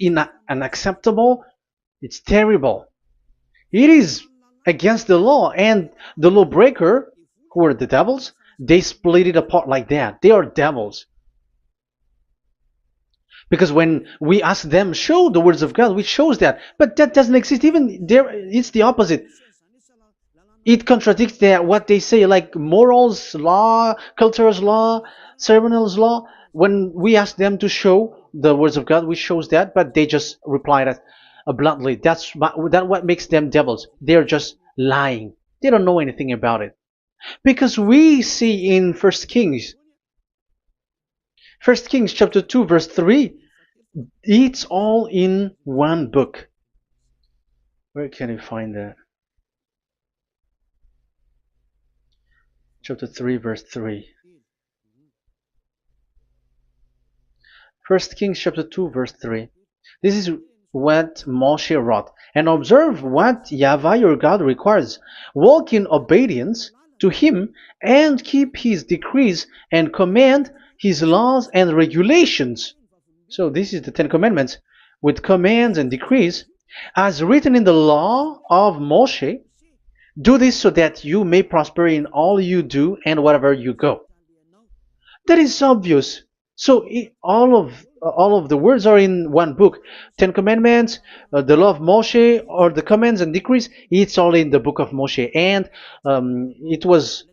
unacceptable, it's terrible. It is against the law, and the lawbreaker, who are the devils, they split it apart like that. They are devils. Because when we ask them, show the words of God, which shows that, but that doesn't exist. Even there, it's the opposite. It contradicts what they say, like morals law, cultural law, ceremonial law. When we ask them to show the words of God, which shows that, but they just reply that bluntly. That's what makes them devils. They're just lying. They don't know anything about it. Because we see in First Kings chapter 2 verse 3, it's all in one book. Where can you find that? Chapter 3 verse 3. First Kings chapter 2 verse 3. This is what Moshe wrote. And observe what YAHVAH your God requires. Walk in obedience to him and keep his decrees and command his laws and regulations. So this is the Ten Commandments with commands and decrees as written in the law of Moshe. Do this so that you may prosper in all you do and wherever you go. That is obvious. So all of the words are in one book. Ten Commandments, the law of Moshe, or the commands and decrees. It's all in the book of Moshe, and it was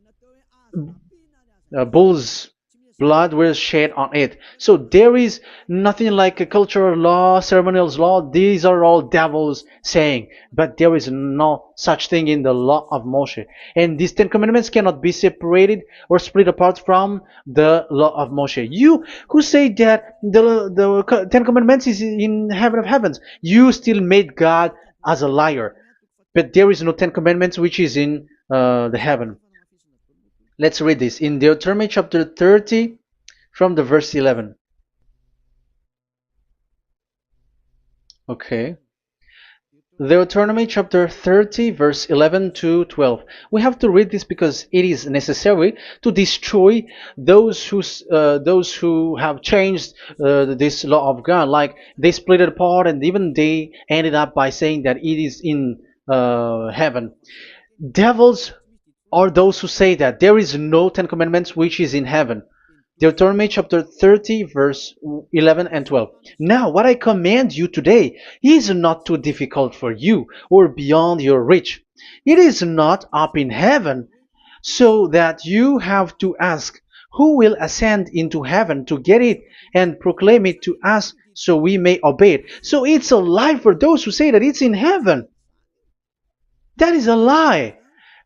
bull's blood was shed on it. So there is nothing like a cultural law, ceremonial law. These are all devils saying, but there is no such thing in the law of Moshe. And these Ten Commandments cannot be separated or split apart from the law of Moshe. You who say that the Ten Commandments is in heaven of heavens, you still made God as a liar. But there is no Ten Commandments which is in the heaven. Let's read this in Deuteronomy chapter 30 from the verse 11. Okay. Deuteronomy chapter 30, verse 11 to 12. We have to read this because it is necessary to destroy those who have changed this law of God. Like they split it apart, and even they ended up by saying that it is in heaven. Devils are those who say that there is no Ten Commandments which is in heaven. Deuteronomy chapter 30, verse 11 and 12. Now, what I command you today is not too difficult for you or beyond your reach. It is not up in heaven, so that you have to ask, who will ascend into heaven to get it and proclaim it to us so we may obey it? So it's a lie for those who say that it's in heaven. That is a lie.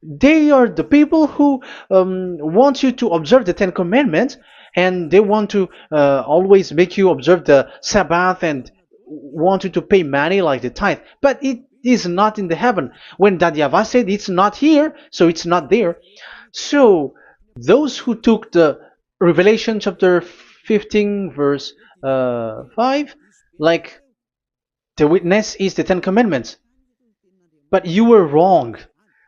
They are the people who want you to observe the Ten Commandments, and they want to always make you observe the Sabbath and want you to pay money like the tithe. But it is not in the heaven. When that YAHVAH said it's not here, so it's not there. So those who took the Revelation chapter 15, verse 5, like the witness is the Ten Commandments. But you were wrong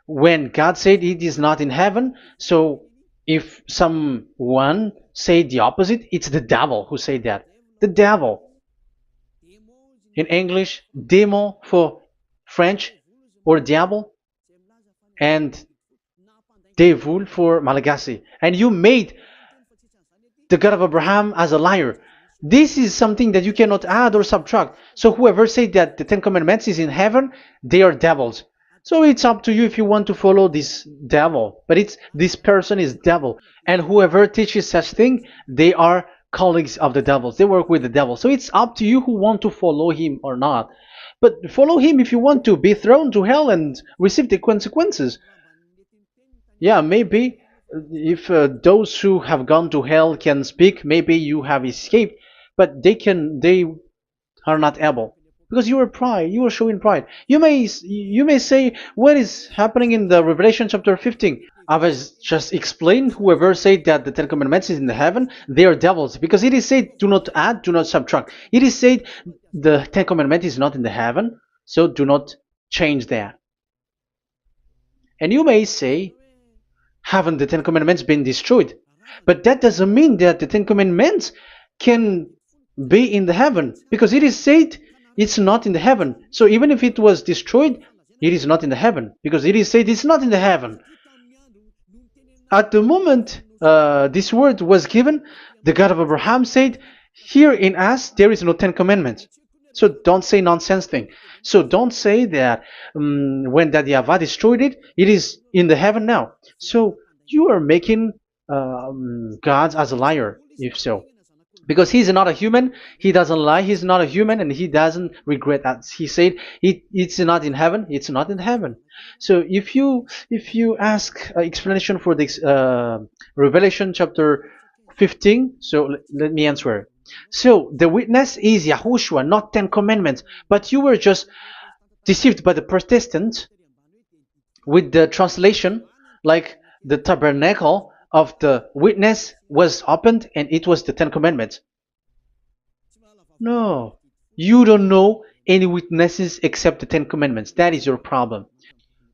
when God said it is not in heaven. So if someone say the opposite, it's the devil who said that. The devil. In English, démon for French, or diable, and devil for Malagasy. And you made the God of Abraham as a liar. This is something that you cannot add or subtract. So whoever said that the Ten Commandments is in heaven, they are devils. So it's up to you if you want to follow this devil. But it's this person is devil. And whoever teaches such thing, they are colleagues of the devils. They work with the devil. So it's up to you who want to follow him or not. But follow him if you want to be thrown to hell and receive the consequences. Yeah, maybe if those who have gone to hell can speak, maybe you have escaped, but they are not able because you are pride. You are showing pride. You may say, what is happening in the Revelation chapter 15? I was just explained. Whoever said that the Ten Commandments is in the heaven, they are devils, because it is said, do not add, do not subtract. It is said the Ten Commandment is not in the heaven, so do not change that. And you may say, haven't the Ten Commandments been destroyed? But that doesn't mean that the Ten Commandments can be in the heaven, because it is said it's not in the heaven. So even if it was destroyed, it is not in the heaven, because it is said it's not in the heaven. At the moment this word was given, the God of Abraham said, here in us there is no Ten Commandments. So don't say nonsense thing. So don't say that when that YAHVAH destroyed it, it is in the heaven now. So you are making God as a liar, if so. Because he's not a human, he doesn't lie, he's not a human, and he doesn't regret that. He said it's not in heaven, it's not in heaven. So if you ask explanation for this Revelation chapter 15, so let me answer. So the witness is YAHOSHUAH, not Ten Commandments, but you were just deceived by the Protestants with the translation, like the tabernacle of the witness was opened and it was the Ten Commandments. No, you don't know any witnesses except the Ten Commandments. That is your problem.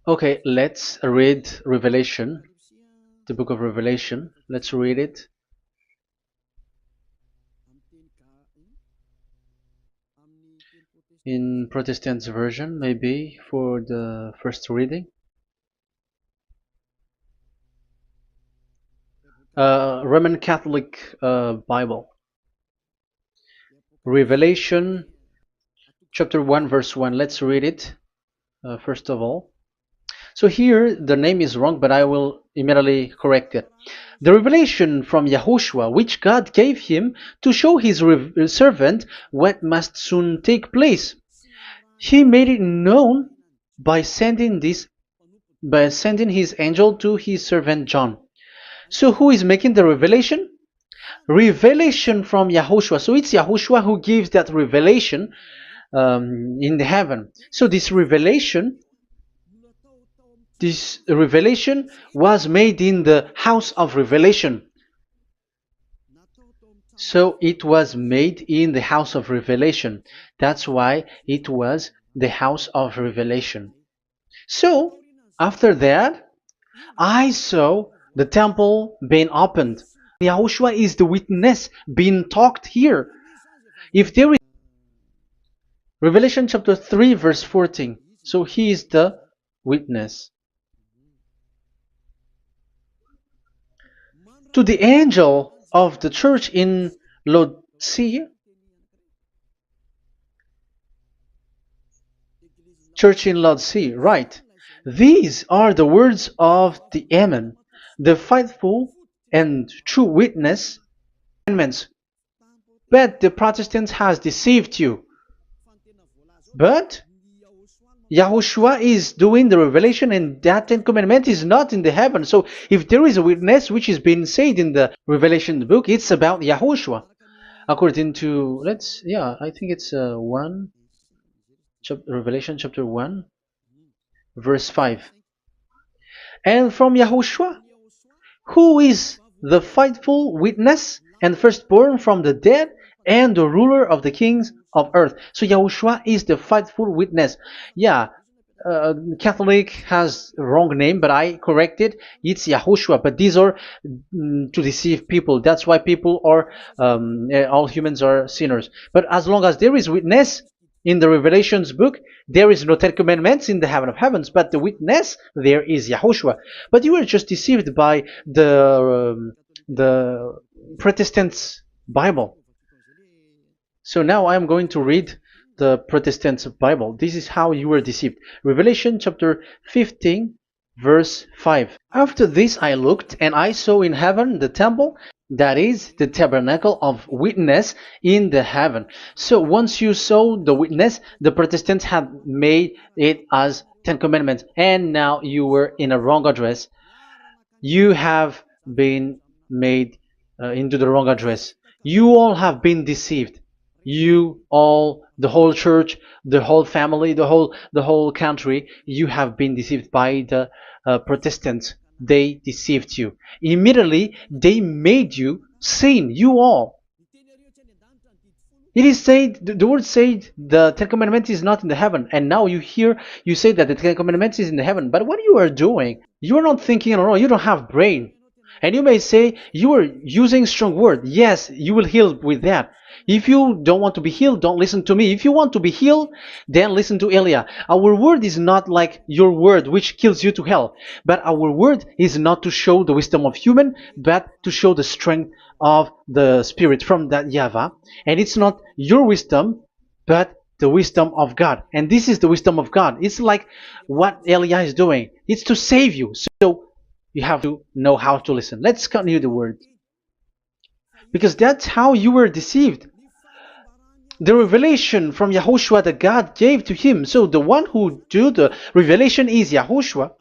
Okay, let's read Revelation, the book of Revelation. Let's read it. In Protestant version, maybe for the first reading. Roman Catholic Bible. Revelation chapter 1 verse 1. Let's read it first of all. So here the name is wrong, but I will immediately correct it. The revelation from YAHOSHUAH, which God gave him to show his servant what must soon take place. He made it known by sending his angel to his servant John. So who is making the revelation? Revelation from YAHOSHUAH. So it's YAHOSHUAH who gives that revelation in the heaven. So this revelation was made in the house of revelation. So it was made in the house of revelation. That's why it was the house of revelation. So, after that, I saw the temple being opened. Yahushua is the witness being talked here. If there is Revelation chapter 3 verse 14, so he is the witness. To the angel of the church in Laodicea, right. These are the words of the Amen, the faithful and true witness. But the Protestants has deceived you. But Yahushua is doing the revelation, and that Ten Commandment is not in the heaven. So if there is a witness which is being said in the Revelation book, it's about Yahushua. According to, I think it's Revelation chapter 1, verse 5. And from Yahushua, who is the faithful witness and firstborn from the dead and the ruler of the kings of earth. So Yahushua is the faithful witness. Catholic has a wrong name, but I corrected. It's Yahushua, but these are to deceive people. That's why people are, all humans are sinners. But as long as there is witness in the Revelations book, there is no Ten Commandments in the heaven of heavens, but the witness there is Yahushua. But you were just deceived by the Protestants' Bible. So now I am going to read the Protestants' Bible. This is how you were deceived. Revelation chapter 15, verse 5. After this I looked, and I saw in heaven the temple, that is the tabernacle of witness in the heaven. So once you saw the witness, the Protestants had made it as Ten Commandments, and now you were in a wrong address. You have been made into the wrong address. You all have been deceived. You all, the whole church, the whole family, the whole country, you have been deceived by the Protestants. They deceived you. Immediately, they made you sin, you all. It is said, the word said, the Ten Commandments is not in the heaven. And now you say that the Ten Commandments is in the heaven. But what you are doing, you are not thinking at all. You don't have brain. And you may say, you are using strong word. Yes, you will heal with that. If you don't want to be healed, don't listen to me. If you want to be healed, then listen to Elia. Our word is not like your word, which kills you to hell. But our word is not to show the wisdom of human, but to show the strength of the Spirit from that YAHVAH. And it's not your wisdom, but the wisdom of God. And this is the wisdom of God. It's like what Elia is doing. It's to save you. So you have to know how to listen. Let's continue the word. Because that's how you were deceived. The revelation from Yahushua that God gave to him. So the one who do the revelation is Yahushua.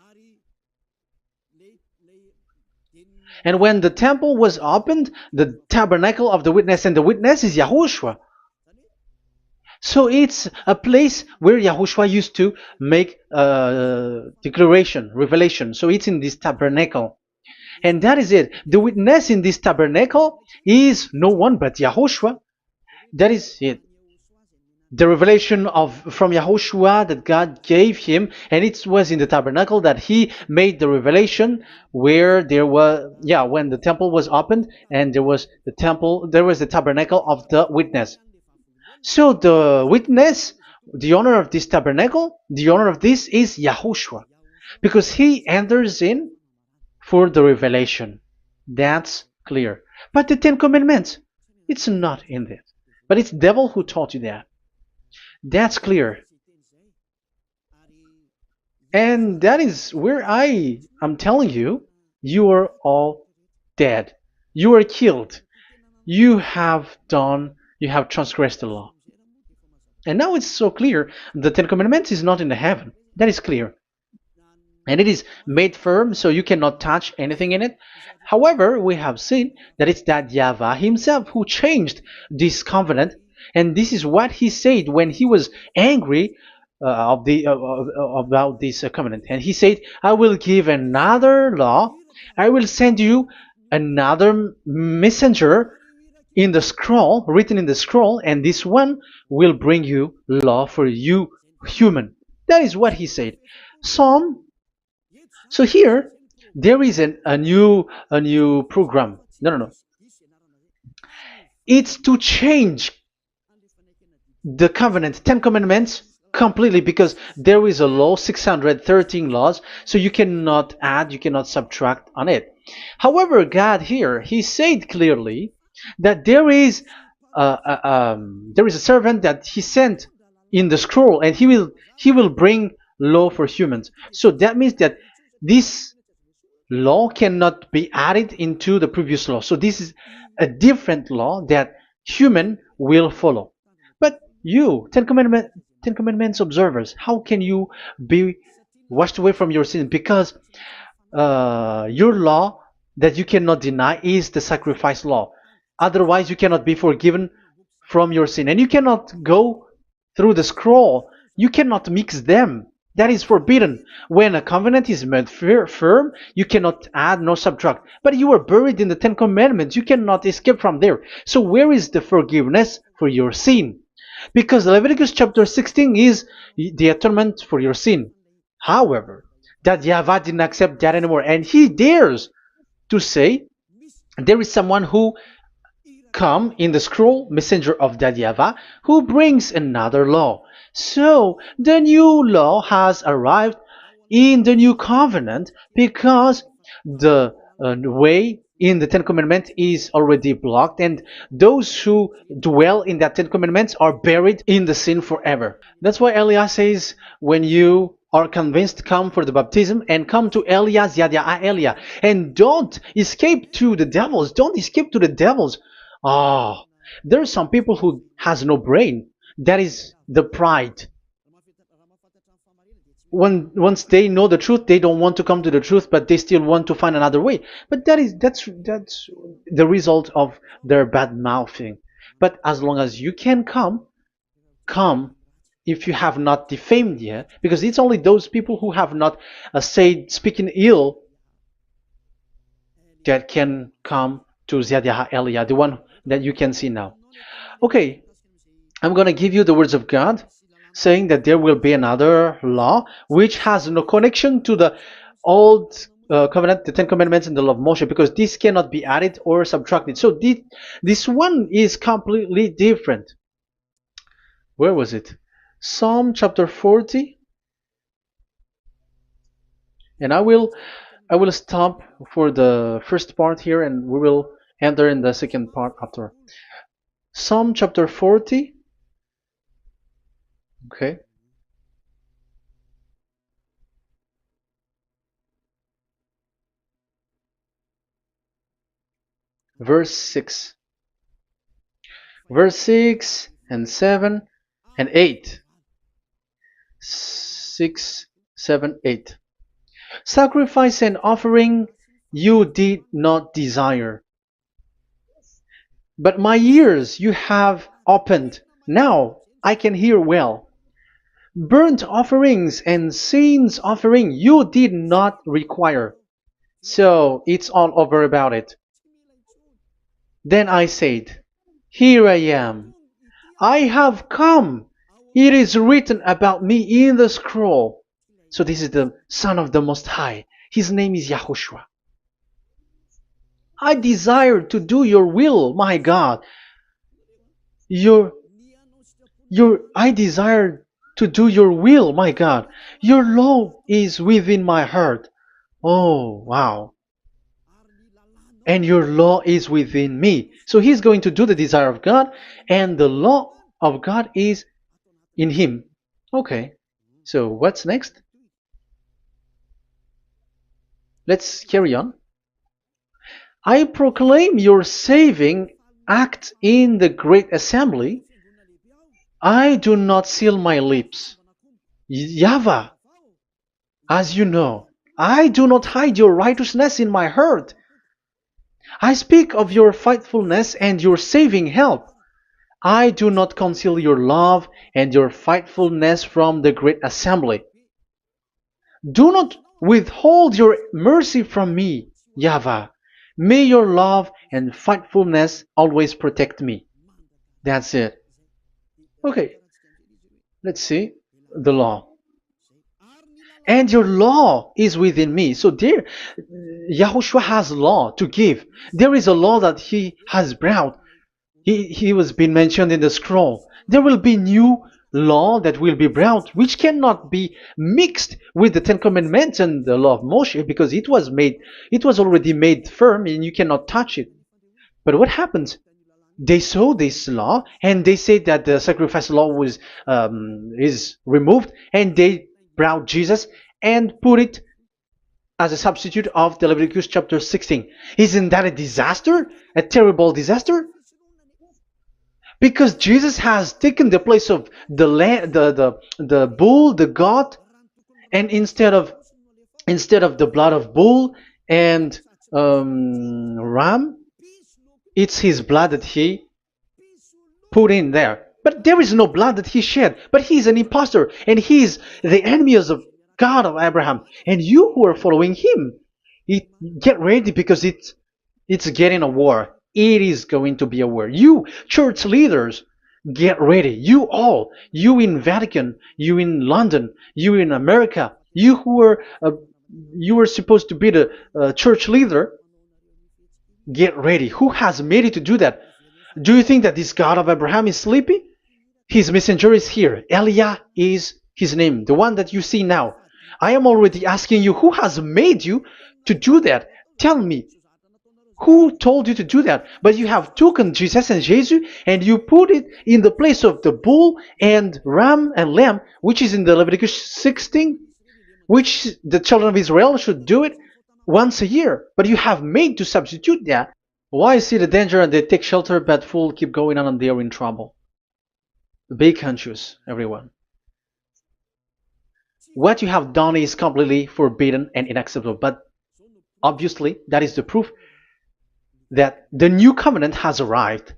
And when the temple was opened, the tabernacle of the witness, and the witness is Yahushua. So it's a place where Yahushua used to make declaration, revelation. So it's in this tabernacle. And that is it. The witness in this tabernacle is no one but Yahushua. That is it. The revelation from Yahushua that God gave him, and it was in the tabernacle that he made the revelation, where there was, when the temple was opened, and there was the tabernacle of the witness. So the witness, the owner of this tabernacle, the owner of this is Yahushua, because he enters in for the revelation. That's clear. But the Ten Commandments, it's not in there. But it's the devil who taught you that. That's clear. And that is where I am telling you, you are all dead. You are killed. You have transgressed the law. And now it's so clear. The Ten Commandments is not in the heaven. That is clear. And it is made firm, so you cannot touch anything in it. However, we have seen that it's that YAHVAH himself who changed this covenant. And this is what he said when he was angry about this covenant. And he said, I will give another law. I will send you another messenger in the scroll, written in the scroll, and this one will bring you law for you human. That is what he said. Some. So here there is a new program. No, no, no. It's to change the covenant, 10 commandments completely, because there is a law, 613 laws, so you cannot add, you cannot subtract on it. However, God here, he said clearly that there is a servant that he sent in the scroll, and he will bring law for humans. So that means that this law cannot be added into the previous law. So this is a different law that human will follow. But you, Ten Commandments observers, how can you be washed away from your sin? Because your law that you cannot deny is the sacrifice law. Otherwise, you cannot be forgiven from your sin. And you cannot go through the scroll. You cannot mix them. That is forbidden. When a covenant is made firm, you cannot add nor subtract. But you are buried in the Ten Commandments. You cannot escape from there. So where is the forgiveness for your sin? Because Leviticus chapter 16 is the atonement for your sin. However, that YAHVAH didn't accept that anymore. And he dares to say there is someone who come in the scroll, messenger of that YAHVAH, who brings another law. So the new law has arrived in the new covenant because the way in the Ten Commandments is already blocked, and those who dwell in that Ten Commandments are buried in the sin forever. That's why Elias says, when you are convinced, come for the baptism and come to Elias, Yada Elia, and don't escape to the devils. Don't escape to the devils. Ah, there are some people who has no brain. That is the pride. Once they know the truth, they don't want to come to the truth, but they still want to find another way. But that's the result of their bad mouthing. But as long as you can come if you have not defamed yet, because it's only those people who have not said speaking ill that can come to Ziad Elia, the one that you can see now. Okay, I'm going to give you the words of God, saying that there will be another law which has no connection to the old covenant, the Ten Commandments and the law of Moshe, because this cannot be added or subtracted. So this one is completely different. Where was it? Psalm chapter 40. And I will stop for the first part here, and we will enter in the second part after. Psalm chapter 40. Okay. Verse 6. Verse 6 and 7 and 8. 6, 7, 8. Sacrifice and offering you did not desire, but my ears you have opened. Now I can hear well. Burnt offerings and sins offering you did not require. So it's all over about it. Then I said, here I am. I have come. It is written about me in the scroll. So this is the Son of the Most High. His name is YAHOSHUAH. I desire to do your will, my God. I desire to do your will, my God. Your law is within my heart. Oh, wow. And your law is within me. So he's going to do the desire of God, and the law of God is in him. Okay. So what's next? Let's carry on. I proclaim your saving act in the great assembly. I do not seal my lips. YAHVAH, as you know, I do not hide your righteousness in my heart. I speak of your faithfulness and your saving help. I do not conceal your love and your faithfulness from the great assembly. Do not withhold your mercy from me, YAHVAH. May your love and faithfulness always protect me. That's it. Okay, let's see. the law, and your law is within me. So there, Yahushua has law to give. There is a law that he has brought. He was being mentioned in the scroll. There will be new law that will be brought, which cannot be mixed with the Ten Commandments and the law of Moshe, because it was already made firm, and you cannot touch it. But what happens? They saw this law, and they said that the sacrifice law was is removed, and they brought Jesus and put it as a substitute of the Leviticus chapter 16. Isn't that a disaster? A terrible disaster? Because Jesus has taken the place of the bull, the goat, and instead of the blood of bull and ram, it's his blood that he put in there. But there is no blood that he shed. But he's an impostor, and he's the enemy of God of Abraham. And you who are following him, get ready, because it's getting a war. It is going to be a war. You church leaders, get ready. You all, you in Vatican, you in London, you in America, you are supposed to be the church leader. Get ready. Who has made it to do that? Do you think that this God of Abraham is sleepy? His messenger is here. Eliah is his name, the one that you see now. I am already asking you, who has made you to do that? Tell me, who told you to do that? But you have taken Jesus and Jesus, and you put it in the place of the bull and ram and lamb, which is in the Leviticus 16, which the children of Israel should do it once a year. But you have made to substitute that. Why see the danger and they take shelter, but fool keep going on and they are in trouble? Be conscious, everyone. What you have done is completely forbidden and unacceptable. But obviously, that is the proof that the new covenant has arrived,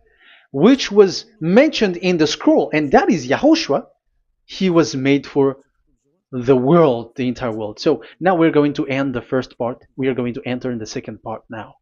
which was mentioned in the scroll, and that is Yahushua. He was made for the world, the entire world. So now we're going to end the first part. We are going to enter in the second part now.